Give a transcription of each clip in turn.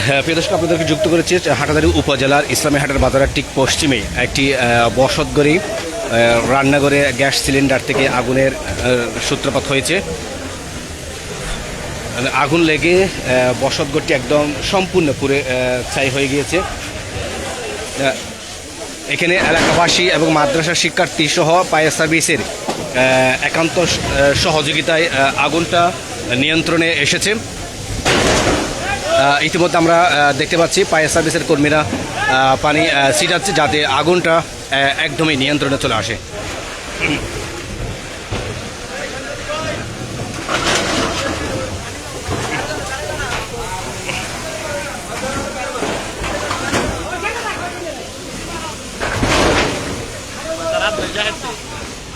প্রিয় দর্শক, আপনাদেরকে যুক্ত করেছি হাটাজারি উপজেলার ইসলামী হাটের বাজারের ঠিক পশ্চিমে একটি বসতঘরে রান্নাঘরে গ্যাস সিলিন্ডার থেকে আগুনের সূত্রপাত হয়েছে। আগুন লেগে বসতঘরটি একদম সম্পূর্ণ পুরে ছাই হয়ে গিয়েছে। এখানে এলাকাবাসী এবং মাদ্রাসার শিক্ষার্থী সহ ফায়ার সার্ভিসের একান্ত সহযোগিতায় আগুনটা নিয়ন্ত্রণে এসেছে। ইতিমধ্যে আমরা দেখতে পাচ্ছি ফায়ার সার্ভিসের কর্মীরা পানি ছিটাচ্ছে যাতে আগুনটা একদমই নিয়ন্ত্রণে চলে আসে।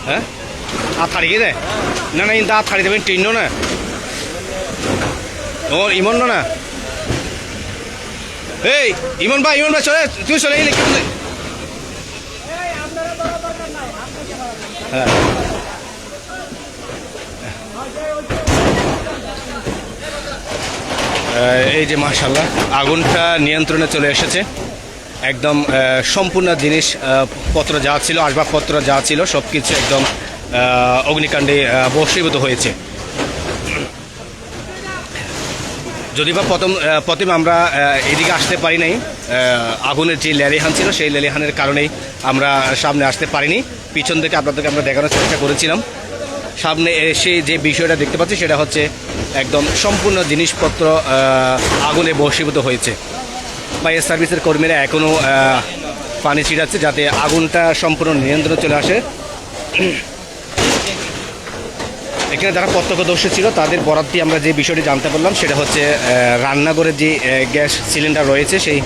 হ্যাঁ আর থাড়িয়ে দেয় না না ইন্দা থাড়ি দেবেন টিন্ন না ও ইমন না এই ইমন ভাই চলে তুই চলে গেলে কি হ্যাঁ এই যে মাশাআল্লাহ আগুনটা নিয়ন্ত্রণে চলে এসেছে। একদম সম্পূর্ণ জিনিসপত্র যা ছিল, আসবাবপত্র যা ছিল সব কিছু একদম অগ্নিকাণ্ডে বশীভূত হয়েছে। যদি বা প্রথমে আমরা এদিকে আসতে পারি নাই, আগুনের যে লেলিহান ছিল সেই লেলিহানের কারণেই আমরা সামনে আসতে পারিনি। পিছন থেকে আপনাদেরকে আমরা দেখানোর চেষ্টা করেছিলাম। সামনে এসে যে বিষয়টা দেখতে পাচ্ছি সেটা হচ্ছে একদম সম্পূর্ণ জিনিসপত্র আগুনে বশীভূত হয়েছে। ফায়ার সার্ভিসের কর্মীরা এখনও পানি ছিটাচ্ছে যাতে আগুনটা সম্পূর্ণ নিয়ন্ত্রণে চলে আসে। এখানে যারা প্রত্যক্ষদর্শী ছিল তাদের বরাত দিয়ে আমরা যে বিষয়টি জানতে পারলাম সেটা হচ্ছে রান্নাঘরের যে গ্যাস সিলিন্ডার রয়েছে সেই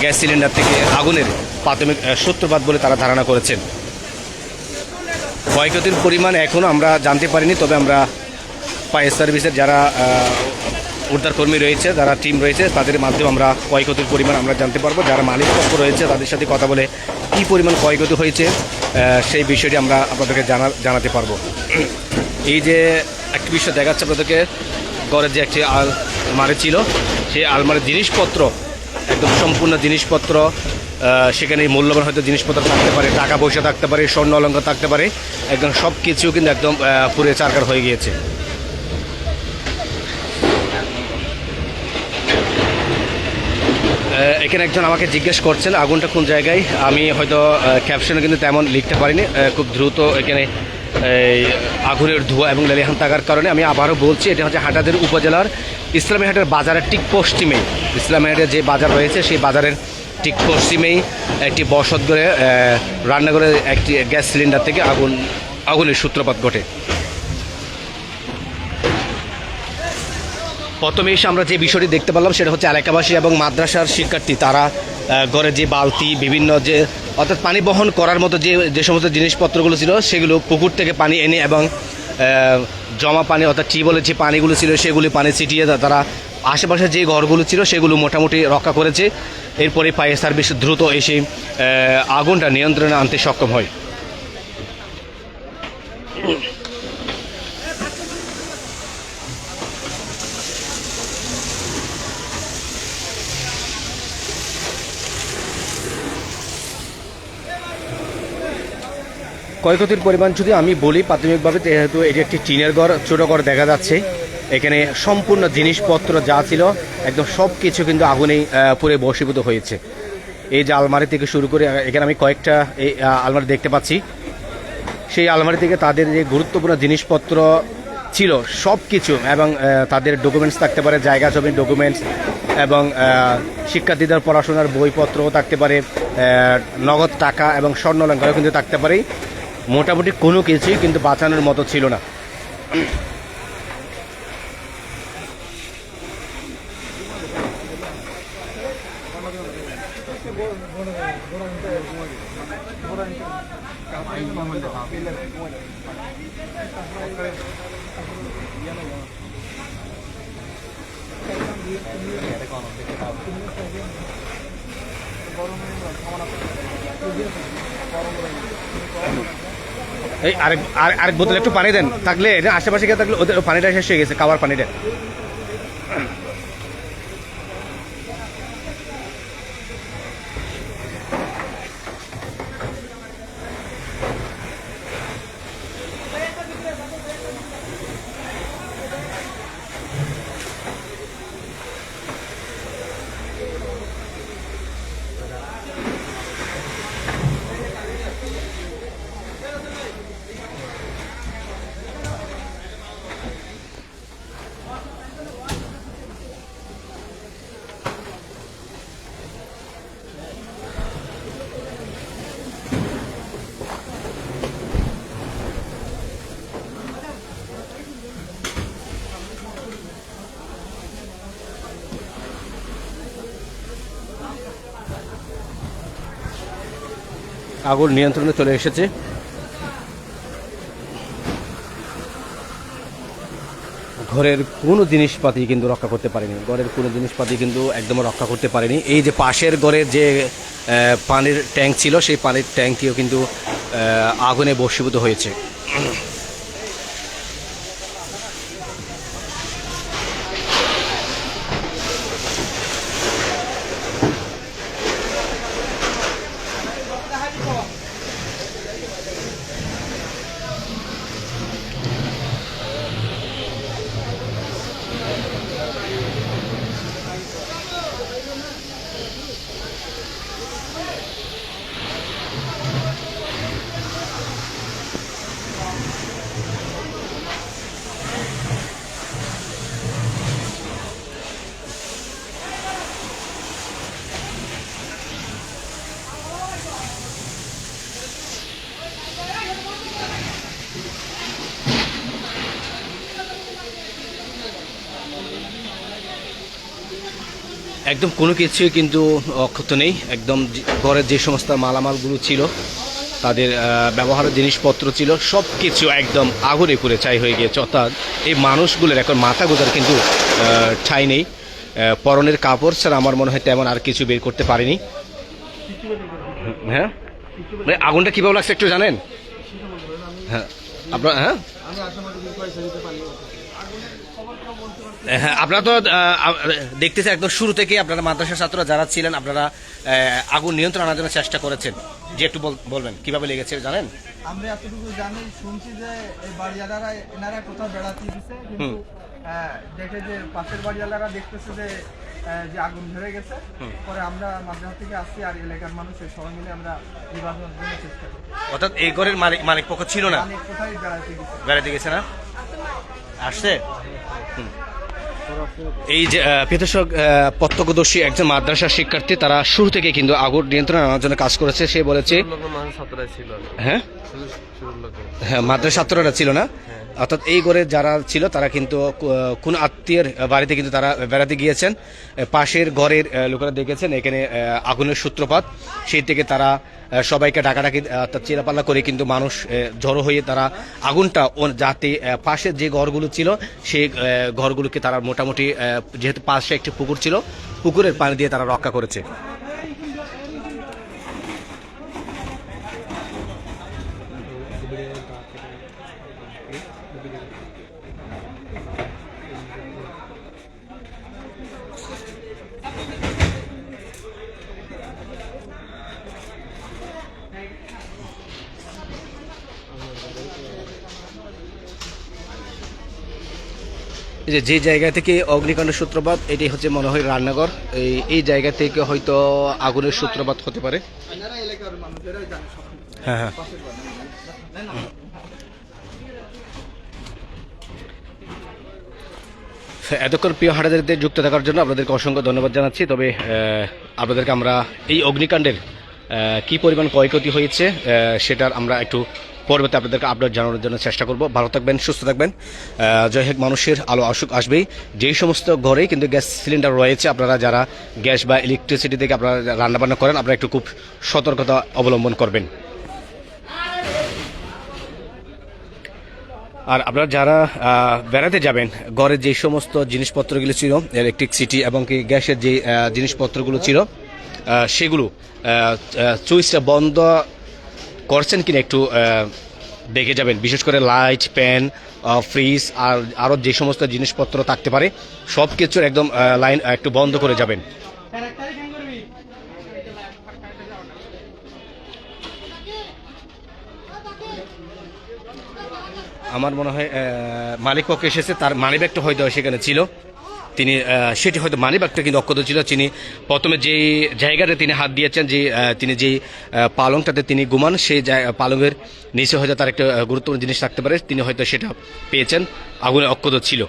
গ্যাস সিলিন্ডার থেকে আগুনের প্রাথমিক সূত্রপাত বলে তারা ধারণা করেছেন। ক্ষয়ক্ষতির পরিমাণ এখনও আমরা জানতে পারিনি, তবে আমরা ফায়ার সার্ভিসের যারা উদ্ধারকর্মী রয়েছে, যারা টিম রয়েছে তাদের মাধ্যমে আমরা ক্ষয়ক্ষতির পরিমাণ আমরা জানতে পারবো। যারা মালিক পক্ষ রয়েছে তাদের সাথে কথা বলে কী পরিমাণ ক্ষয়ক্ষতি হয়েছে সেই বিষয়টি আমরা আপনাদেরকে জানাতে পারবো। এই যে একটি বিষয় দেখাচ্ছে আপনাদেরকে, ঘরের যে একটি আলমারি ছিল সেই আলমারির জিনিসপত্র একদম সম্পূর্ণ জিনিসপত্র, সেখানে মূল্যবান হয়তো জিনিসপত্র থাকতে পারে, টাকা পয়সা থাকতে পারে, স্বর্ণ অলঙ্কার থাকতে পারে, একদম সব কিছু কিন্তু একদম পুড়ে ছারখার হয়ে গিয়েছে। এখানে একজন আমাকে জিজ্ঞেস করছেন আগুনটা কোন জায়গায়। আমি হয়তো ক্যাপশনে কিন্তু তেমন লিখতে পারিনি, খুব দ্রুত এখানে এই আগুনের ধোঁয়া এবং লেলিহান থাকার কারণে আমি আবারও বলছি এটা হচ্ছে হাটাজারি উপজেলার ইসলামী হাটের বাজারের ঠিক পশ্চিমেই, ইসলামী হাটের যে বাজার রয়েছে সেই বাজারের ঠিক পশ্চিমেই একটি বসতঘরে রান্নাঘরে একটি গ্যাস সিলিন্ডার থেকে আগুনের সূত্রপাত ঘটে। প্রথমে এসে আমরা যে বিষয়টি দেখতে পেলাম সেটা হচ্ছে এলাকাবাসী এবং মাদ্রাসার শিক্ষার্থী তারা ঘরে যে বালতি বিভিন্ন যে অর্থাৎ পানি বহন করার মতো যে সমস্ত জিনিসপত্রগুলো ছিল সেগুলো পুকুর থেকে পানি এনে এবং জমা পানি অর্থাৎ টিউবওয়েলের যে পানিগুলো ছিল সেগুলি পানি ছিটিয়ে তারা আশেপাশে যে ঘরগুলো ছিল সেগুলো মোটামুটি রক্ষা করেছে। এরপরে ফায়ার সার্ভিস দ্রুত এসে আগুনটা নিয়ন্ত্রণে আনতে সক্ষম হয়। ক্ষয়ক্ষতির পরিমাণ যদি আমি বলি প্রাথমিকভাবে, যেহেতু এটি একটি টিনের ঘর, ছোটো ঘর দেখা যাচ্ছে, এখানে সম্পূর্ণ জিনিসপত্র যা ছিল একদম সব কিছু কিন্তু আগুনেই পুরে বশীভূত হয়েছে। এই যে আলমারি থেকে শুরু করে এখানে আমি কয়েকটা এই আলমারি দেখতে পাচ্ছি, সেই আলমারি থেকে তাদের যে গুরুত্বপূর্ণ জিনিসপত্র ছিল সব কিছু এবং তাদের ডকুমেন্টস থাকতে পারে, জায়গা জমির ডকুমেন্টস এবং শিক্ষার্থীদের পড়াশোনার বইপত্রও থাকতে পারে, নগদ টাকা এবং স্বর্ণ অলঙ্কারও কিন্তু থাকতে পারে। মোটামুটি কোনো কিছুই কিন্তু বাঁচানোর মতো ছিল না। এই আরেক বোতল একটু পানি দেন, থাকলে আশেপাশে গিয়ে থাকলে ওদের পানিটা শেষ হয়ে গেছে, খাওয়ার পানিটা। আগুন নিয়ন্ত্রণে চলে এসেছে। ঘরের কোনো জিনিসপাতি কিন্তু রক্ষা করতে পারেনি, ঘরের কোনো জিনিসপাতি কিন্তু একদম রক্ষা করতে পারেনি। এই যে পাশের ঘরের যে পানির ট্যাঙ্ক ছিল, সেই পানির ট্যাঙ্কটিও কিন্তু আগুনে ভস্মীভূত হয়েছে। একদম কোনো কিছুই কিন্তু অক্ষত নেই। একদম ঘরের যে সমস্ত মালামালগুলো ছিল, তাদের ব্যবহারের জিনিসপত্র ছিল, সব কিছু একদম আগুনে পুড়ে ছাই হয়ে গিয়েছে। অর্থাৎ এই মানুষগুলোর এখন মাথা গোজার কিন্তু ঠাঁই নেই। পরনের কাপড় ছাড়া আমার মনে হয় তেমন আর কিছু বের করতে পারেনি। হ্যাঁ, আগুনটা কীভাবে লাগছে একটু জানেন? হ্যাঁ আপনার, হ্যাঁ হ্যাঁ, আপনারা তো দেখতেছেন একদম শুরু থেকে আপনারা মাদ্রাসা ছাত্র যারা ছিলেন, আপনারা আগুন নিয়ন্ত্রণ আনার জন্য চেষ্টা করেছেন। যে একটু বলবেন কিভাবে লেগেছে জানেন? আমরা এতটুকু জানি, শুনছি যে এই বাড়িওয়ালারা এনারা কোথাও বেড়াতে দিচ্ছে, কিন্তু দেখে যে পাশের বাড়িওয়ালারা দেখতেছে যে যে আগুন ধরে গেছে। পরে আমরা মাদ্রাসা থেকে আসছি, আর এলাকার মানুষের সবাই মিলে আমরা নির্বাচনের জন্য চেষ্টা করি। অর্থাৎ এই ঘরের মালিক পক্ষ ছিল না, কোথায় বেড়াতে গেছে না, আসছে। এই যে প্রত্যেক প্রত্যক্ষদর্শী একজন মাদ্রাসার শিক্ষার্থী, তারা শুরু থেকে কিন্তু আগুন নিয়ন্ত্রণ আনার জন্য কাজ করেছে। সে বলেছে হ্যাঁ হ্যাঁ মাদ্রাসা ছাত্ররা ছিল না। অর্থাৎ এই ঘরে যারা ছিল তারা কিন্তু কোন আত্মীয়ের বাড়িতে কিন্তু তারা বেড়াতে গিয়েছেন। পাশের ঘরের লোকেরা দেখেছেন এখানে আগুনের সূত্রপাত, সেই থেকে তারা সবাইকে ডাকাডাকি চিরাপাল্লা করে কিন্তু মানুষ জড়ো হয়ে তারা আগুনটা যাতে পাশের যে ঘরগুলো ছিল সেই ঘরগুলোকে তারা মোটামুটি, যেহেতু পাশে একটি পুকুর ছিল, পুকুরের পানি দিয়ে তারা রক্ষা করেছে। যে জায়গা থেকে অগ্নিকাণ্ডের সূত্রপাত, এটাই হচ্ছে মনে হয় রান্নাঘর। এই জায়গা থেকে হয়তো আগুনের সূত্রপাত হতে পারে। হ্যাঁ হ্যাঁ, এতক্ষণ প্রিয় হাটাজারিতে যুক্ত থাকার জন্য আপনাদেরকে অসংখ্য ধন্যবাদ জানাচ্ছি। তবে আপনাদেরকে আমরা এই অগ্নিকাণ্ডের কি পরিমাণ ক্ষয়ক্ষতি হয়েছে সেটার আমরা একটু পরবর্তী আপনাদেরকে আপডেট জানানোর জন্য চেষ্টা করব। ভালো থাকবেন, সুস্থ থাকবেন। জয় হোক, মানুষের আলো আসবেই। যেই সমস্ত ঘরেই কিন্তু গ্যাস সিলিন্ডার রয়েছে, আপনারা যারা গ্যাস বা ইলেকট্রিসিটি থেকে আপনারা রান্নাবান্না করেন, আপনারা একটু খুব সতর্কতা অবলম্বন করবেন। আর আপনারা যারা বেড়াতে যাবেন, ঘরের যে সমস্ত জিনিসপত্রগুলো ছিল, ইলেকট্রিসিটি এবং কি গ্যাসের যে জিনিসপত্রগুলো ছিল, সেগুলো সুইচটা বন্ধ করছেন কিনা একটু দেখে যাবেন। বিশেষ করে লাইট, ফ্যান, ফ্রিজ আর আরও যে সমস্ত জিনিসপত্র থাকতে পারে, সব কিছুর একদম লাইন একটু বন্ধ করে যাবেন। আমার মনে হয় মালিক পক্ষ এসেছে, তার মানিব্যাগটা হয়তো সেখানে ছিল, তিনি সেটি হয়তো মানিব্যাগটা কিন্তু অক্ষত ছিল। তিনি প্রথমে যে জায়গাতে তিনি হাত দিয়েছেন, যে তিনি যেই পালংটাতে তিনি ঘুমান, সেই পালংয়ের নিচে হয়তো তার একটা গুরুত্বপূর্ণ জিনিস থাকতে পারে, তিনি হয়তো সেটা পেয়েছেন, আগুনে অক্ষত ছিল।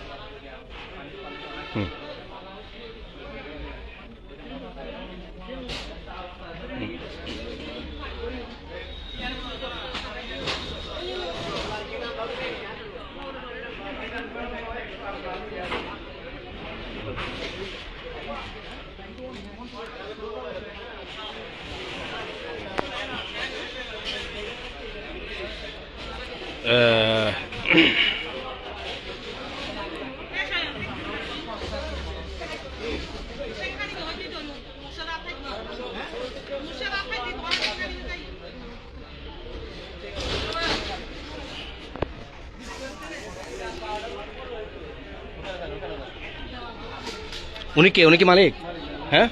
উনি কে, উনি কি মালিক? হ্যাঁ,